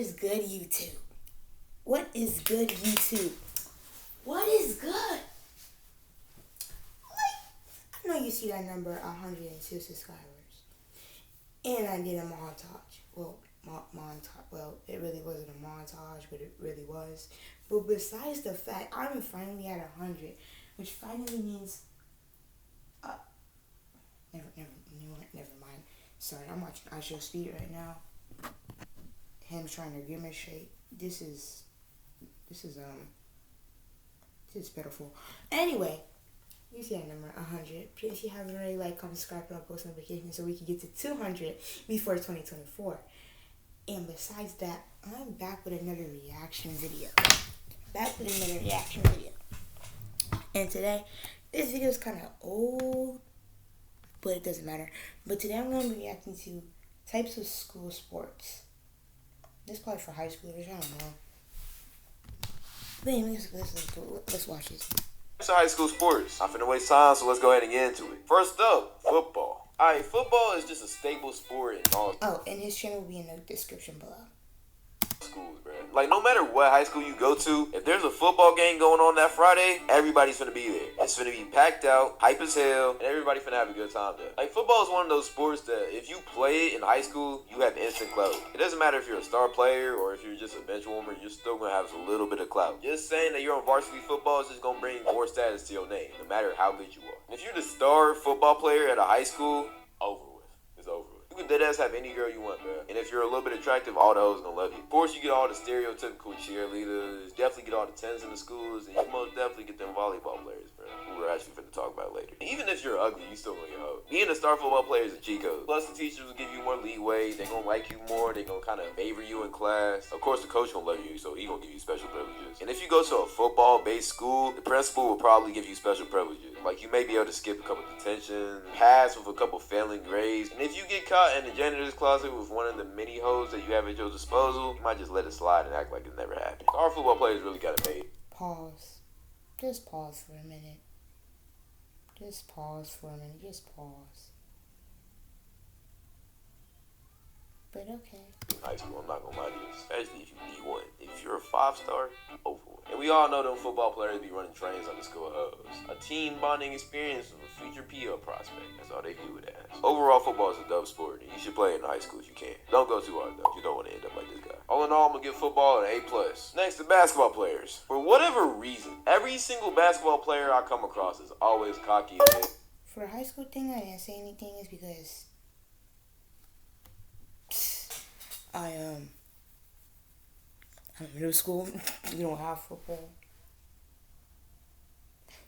Is good, YouTube? What is good, YouTube? What is good? I know you see that number 102 subscribers. And I did a montage. Well, it really wasn't a montage, but it really was. But besides the fact, I'm finally at 100, which finally means, never mind. Sorry, I'm watching I Show Speed right now. Him trying to grimace shape. This is pitiful. Anyway, you see that number 100. Please, if you haven't already, comment, subscribe, and post notifications so we can get to 200 before 2024. And besides that, I'm back with another reaction video. And today, this video is kind of old, but it doesn't matter. But today I'm going to be reacting to types of school sports. This is probably for high schoolers, I don't know. But anyway, let's watch this. It's high school sports. I'm finna waste time, so let's go ahead and get into it. First up, football. Alright, football is just a staple sport in all and his channel will be in the description below. Schools, bro. No matter what high school you go to, if there's a football game going on that Friday, everybody's finna be there. It's finna be packed out, hype as hell, and everybody finna have a good time there. Football is one of those sports that if you play it in high school, you have instant clout. It doesn't matter if you're a star player or if you're just a bench warmer, you're still gonna have a little bit of clout. Just saying that you're on varsity football is just gonna bring more status to your name, no matter how good you are. And if you're the star football player at a high school, over with. It's over with. You can deadass have any girl you want, bro. And if you're a little bit attractive, all the hoes gonna love you. Of course, you get all the stereotypical cheerleaders. Definitely get all the 10s in the schools. And you most definitely get them volleyball players, bro. Who we're actually finna talk about later. Even if you're ugly, you still gonna get hoes. Being a star football player is a cheat code. Plus, the teachers will give you more leeway. They gonna like you more. They gonna kind of favor you in class. Of course, the coach gonna love you, so he gonna give you special privileges. And if you go to a football-based school, the principal will probably give you special privileges. You may be able to skip a couple detentions, pass with a couple failing grades, and if you get caught in the janitor's closet with one of the many hoes that you have at your disposal, you might just let it slide and act like it never happened. Our football players really got it made. Pause. Just pause for a minute. Just pause. But okay. High school, I'm not gonna lie to you, especially if you D1. If you're a 5-star, over with. And we all know them football players be running trains on the school hoes. A team bonding experience with a future PO prospect. That's all they do with that. Overall, football is a dope sport, and you should play it in high school if you can. Don't go too hard though. You don't want to end up like this guy. All in all, I'm gonna give football an A+. Next, the basketball players. For whatever reason, every single basketball player I come across is always cocky. For a high school thing, I didn't say anything is because I'm in middle school. We don't have football.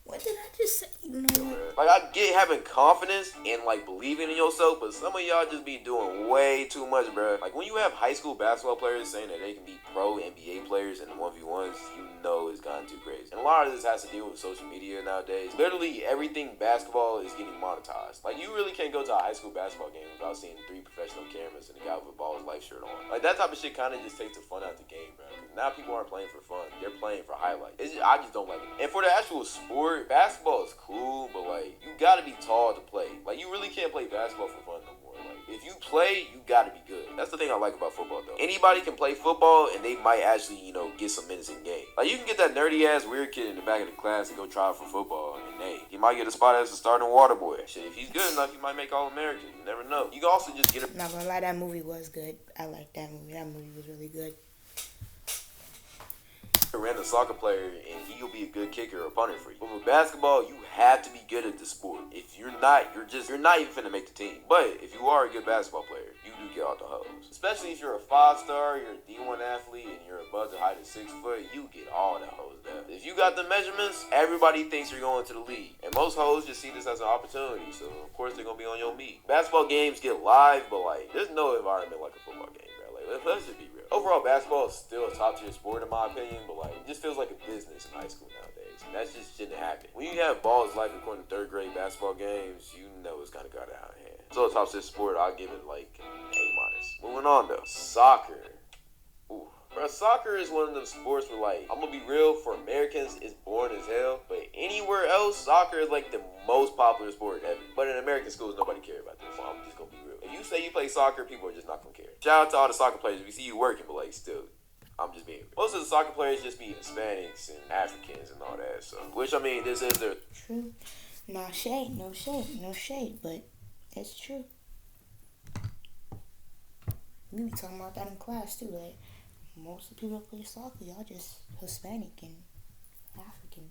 What did I just say? You know what? I get having confidence and believing in yourself, but some of y'all just be doing way too much, bro. When you have high school basketball players saying that they can be pro NBA players in the 1v1s, you know it's gone too crazy. And a lot of this has to deal with social media nowadays. Literally everything basketball is getting monetized. You really can't go to a high school basketball game without seeing 3 professional cameras and a guy with a Balls Life shirt on. That type of shit kind of just takes the fun out the game, bro. Because now people aren't playing for fun. They're playing for highlights. I just don't like it. And for the actual sport, basketball is cool, but you gotta be tall to play. You really can't play basketball for fun no more. If you play, you gotta be good. That's the thing I like about football, though. Anybody can play football, and they might actually, get some minutes in game. You can get that nerdy-ass weird kid in the back of the class and go try out for football, and he might get a spot as a starting water boy. Shit, if he's good enough, he might make All-American. You never know. You can also just get a... Not gonna lie, that movie was good. I like that movie. That movie was really good. A random soccer player and he'll be a good kicker or punter for you. But with basketball, you have to be good at the sport. If you're not, you're not even finna make the team. But if you are a good basketball player, you do get all the hoes. Especially if you're a 5-star, you're a D1 athlete, and you're above the height of 6 foot, you get all the hoes there. If you got the measurements, everybody thinks you're going to the league. And most hoes just see this as an opportunity, so of course they're gonna be on your meat. Basketball games get live, but there's no environment like a football game, bro. Let's just be real. Overall, basketball is still a top-tier sport in my opinion, but it just feels like a business in high school nowadays. And that just shouldn't happen. When you have Balls Life recording 3rd grade basketball games, you know it's kind of got out of hand. So a top-tier sport, I'll give it an A-. Moving on though, soccer. Ooh. Bro, soccer is one of them sports where I'm gonna be real, for Americans it's boring as hell, but anywhere else, soccer is the most popular sport ever. But in American schools, nobody cares about this, so I'm just gonna be real. If you say you play soccer, people are just not gonna care. Shout out to all the soccer players. We see you working, but like still, I'm just being. Most of the soccer players just be Hispanics and Africans and all that. So, which I mean, this is their True. No shade, no shade, no shade, but it's true. We be talking about that in class too. Like most of the people that play soccer, y'all just Hispanic and African.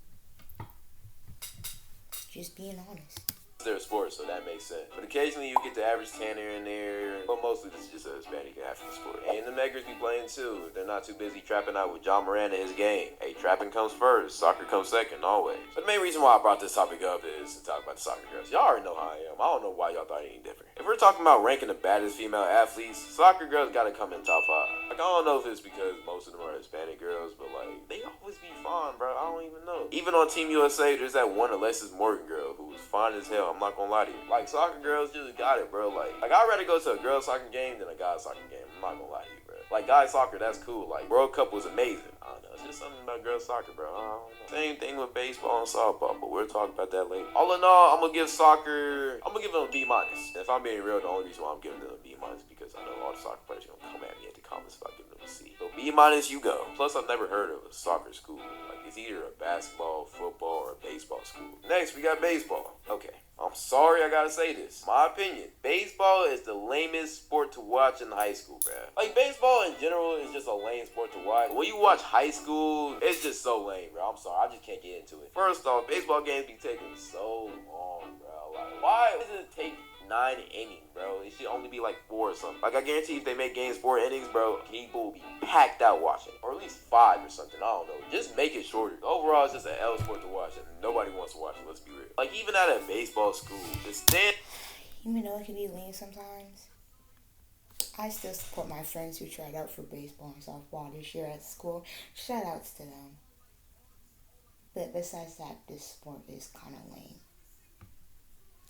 Just being honest. their sport, so that makes sense. But occasionally you get the average tanner in there, but mostly this is just a Hispanic and African sport. And the Neggers be playing too. They're not too busy trapping out with John Moran and his game. Hey, trapping comes first, soccer comes second, always. But the main reason why I brought this topic up is to talk about the soccer girls. Y'all already know how I am. I don't know why y'all thought anything different. If we're talking about ranking the baddest female athletes, soccer girls gotta come in top 5. Like, I don't know if it's because most of them are Hispanic girls, but like, they always be fine, bro. I don't even know. Even on Team USA, there's that one Alexis Morgan girl who was fine as hell. I'm not gonna lie to you. Like, soccer girls just got it, bro. Like I'd rather go to a girls soccer game than a guys soccer game. I'm not gonna lie to you, bro. Like, guys soccer, that's cool. Like, World Cup was amazing. I don't know. It's just something about girls soccer, bro. I don't know. Same thing with baseball and softball, but we'll talk about that later. All in all, I'm gonna give them a B-. If I'm being real, the only reason why I'm giving them a B- because I know all the soccer players are gonna come at me at the comments if I give them a C. So B- you go. Plus, I've never heard of a soccer school. Like, it's either a basketball, football, or a baseball school. Next, we got baseball. Okay. I'm sorry I gotta say this. My opinion, baseball is the lamest sport to watch in high school, bruh. Like, baseball in general is just a lame sport to watch. When you watch high school, it's just so lame, bro. I'm sorry, I just can't get into it. First off, baseball games be taking so long, bro. Like, why does it take 9 innings, bro? It should only be like 4 or something. Like, I guarantee if they make games 4 innings, bro, people will be packed out watching. Or at least 5 or something. I don't know. Just make it shorter. Overall, it's just an L sport to watch, and nobody wants to watch it. Let's be real. Like, even at a baseball school, the stand. Even though it can be lean sometimes, I still support my friends who tried out for baseball and softball this year at school. Shout outs to them. But besides that, this sport is kind of lame.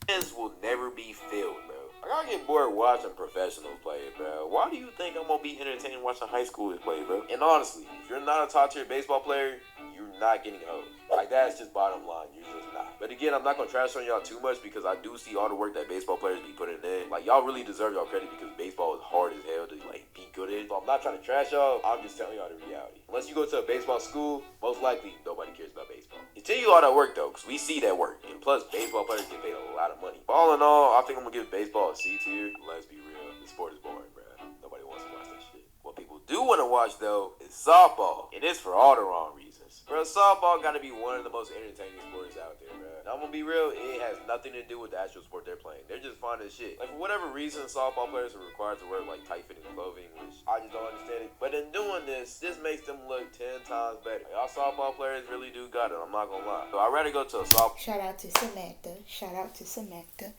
Stands will never be filled, bro. Like, I get bored watching professionals play, bro. Why do you think I'm gonna be entertained watching high schoolers play, bro? And honestly, if you're not a top tier baseball player, you're not getting hosed. Like, that's just bottom line. You're just not. But again, I'm not gonna trash on y'all too much because I do see all the work that baseball players be putting in. Like, y'all really deserve y'all credit because baseball is hard as hell to like be good at. So I'm not trying to trash y'all. I'm just telling y'all the reality. Unless you go to a baseball school, most likely nobody cares about baseball. Continue all that work though, because we see that work. And plus, baseball players get paid a lot of money. But all in all, I think I'm gonna give baseball a C tier. Let's be real, the sport is boring, bro. Nobody wants to watch that shit. What people do want to watch though is softball, and it's for all the wrong reasons. Bro, softball gotta be one of the most entertaining sports out there, bro. And I'm gonna be real, it has nothing to do with the actual sport they're playing. They're just fun as shit. Like, for whatever reason, softball players are required to wear like tight-fitting clothing, which I just don't understand it. But in doing this makes them look 10 times better. Like, y'all softball players really do got it. I'm not gonna lie. So I'd rather go to a softball. Shout out to Samantha. Shout out to Samantha.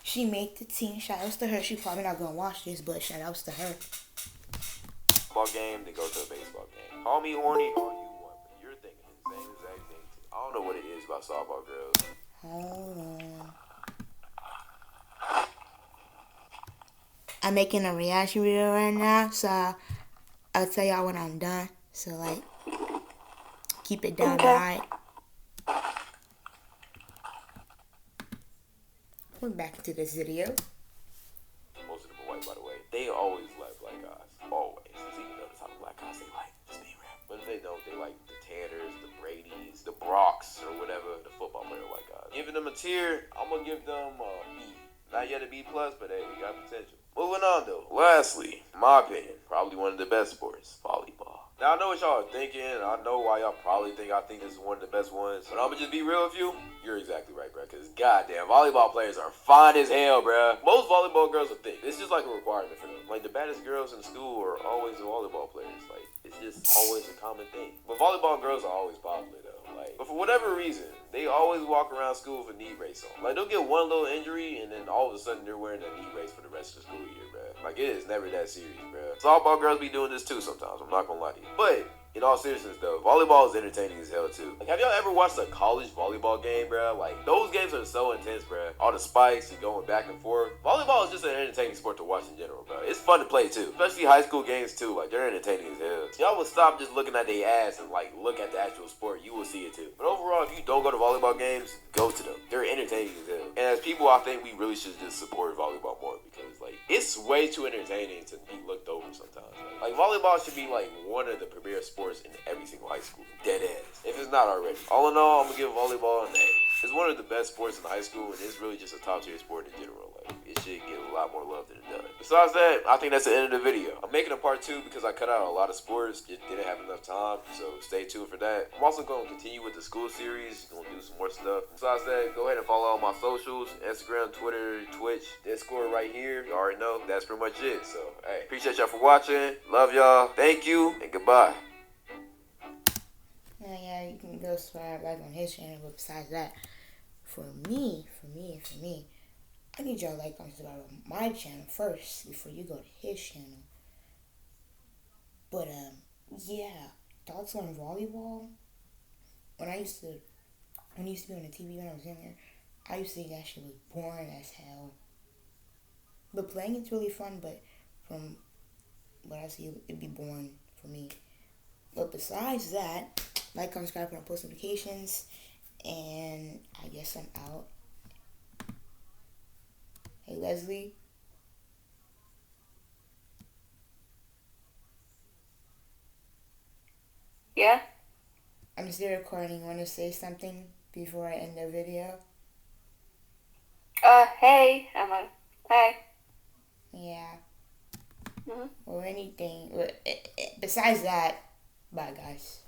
She made the team. Shout outs to her. She probably not gonna watch this, but shout outs to her. Ball game to go to a baseball game. Call me horny all you want, but you're thinking the same exact thing too. I don't know what it is about softball girls. Hold on. I'm making a reaction video right now, so I'll tell y'all when I'm done. So, like, keep it down, alright? We're back into this video. Most of them are white, by the way. They always like black guys. Always. So you know the type of black guys they like. Just being real. But if they don't, they like the Tanners, the Bradys, the Brocks, or whatever, the football player white guys. Giving them a tier, I'm gonna give them a B. Not yet a B+, but hey, you got potential. Moving on though. Lastly, in my opinion, probably one of the best sports, volleyball. Now, I know what y'all are thinking. I know why y'all probably think I think this is one of the best ones. But I'm going to just be real with you. You're exactly right, bro. Because, goddamn, volleyball players are fine as hell, bro. Most volleyball girls are thick. It's just like a requirement for them. Like, the baddest girls in school are always the volleyball players. Like, it's just always a common thing. But volleyball girls are always popular, though. Like, but for whatever reason, they always walk around school with a knee brace on. Like, they'll get one little injury, and then all of a sudden they're wearing a knee brace for the rest of the school year, bro. Like, it is never that serious, bro. Softball girls be doing this too sometimes. I'm not gonna lie to you. But in all seriousness, though, volleyball is entertaining as hell, too. Like, have y'all ever watched a college volleyball game, bro? Like, those games are so intense, bro. All the spikes and going back and forth. Volleyball is just an entertaining sport to watch in general, bro. It's fun to play, too. Especially high school games, too. Like, they're entertaining as hell. So y'all will stop just looking at their ass and, like, look at the actual sport. You will see it, too. But overall, if you don't go to volleyball games, go to them. They're entertaining as hell. And as people, I think we really should just support volleyball more because, like, it's way too entertaining to be looked over sometimes. Like volleyball should be like one of the premier sports in every single high school. Dead ass. If it's not already. All in all, I'm gonna give volleyball an A. It's one of the best sports in high school, and it's really just a top tier sport in general. Like it should get a lot more love than it does. Besides that, I think that's the end of the video. I'm making a part 2 because I cut out a lot of sports. Just didn't have enough time, so stay tuned for that. I'm also going to continue with the school series. Going to do some more stuff. Besides that, go ahead and follow all my socials: Instagram, Twitter, Twitch, Discord right here. You already know. That's pretty much it. So, hey, appreciate y'all for watching. Love y'all. Thank you, and goodbye. Yeah, you can go subscribe like on his channel, but besides that, for me, I need y'all to like and subscribe on my channel first before you go to his channel. But yeah, thoughts on volleyball? When I used to be on the TV when I was younger, I used to think that shit was boring as hell. But playing it's really fun, but from what I see, it'd be boring for me. But besides that, like, comment, subscribe, and post notifications. And I guess I'm out. Hey, Leslie. Yeah? I'm still recording. Want to say something before I end the video? Hey, Emma. Hey. Yeah. Mm-hmm. Or anything. Besides that, bye, guys.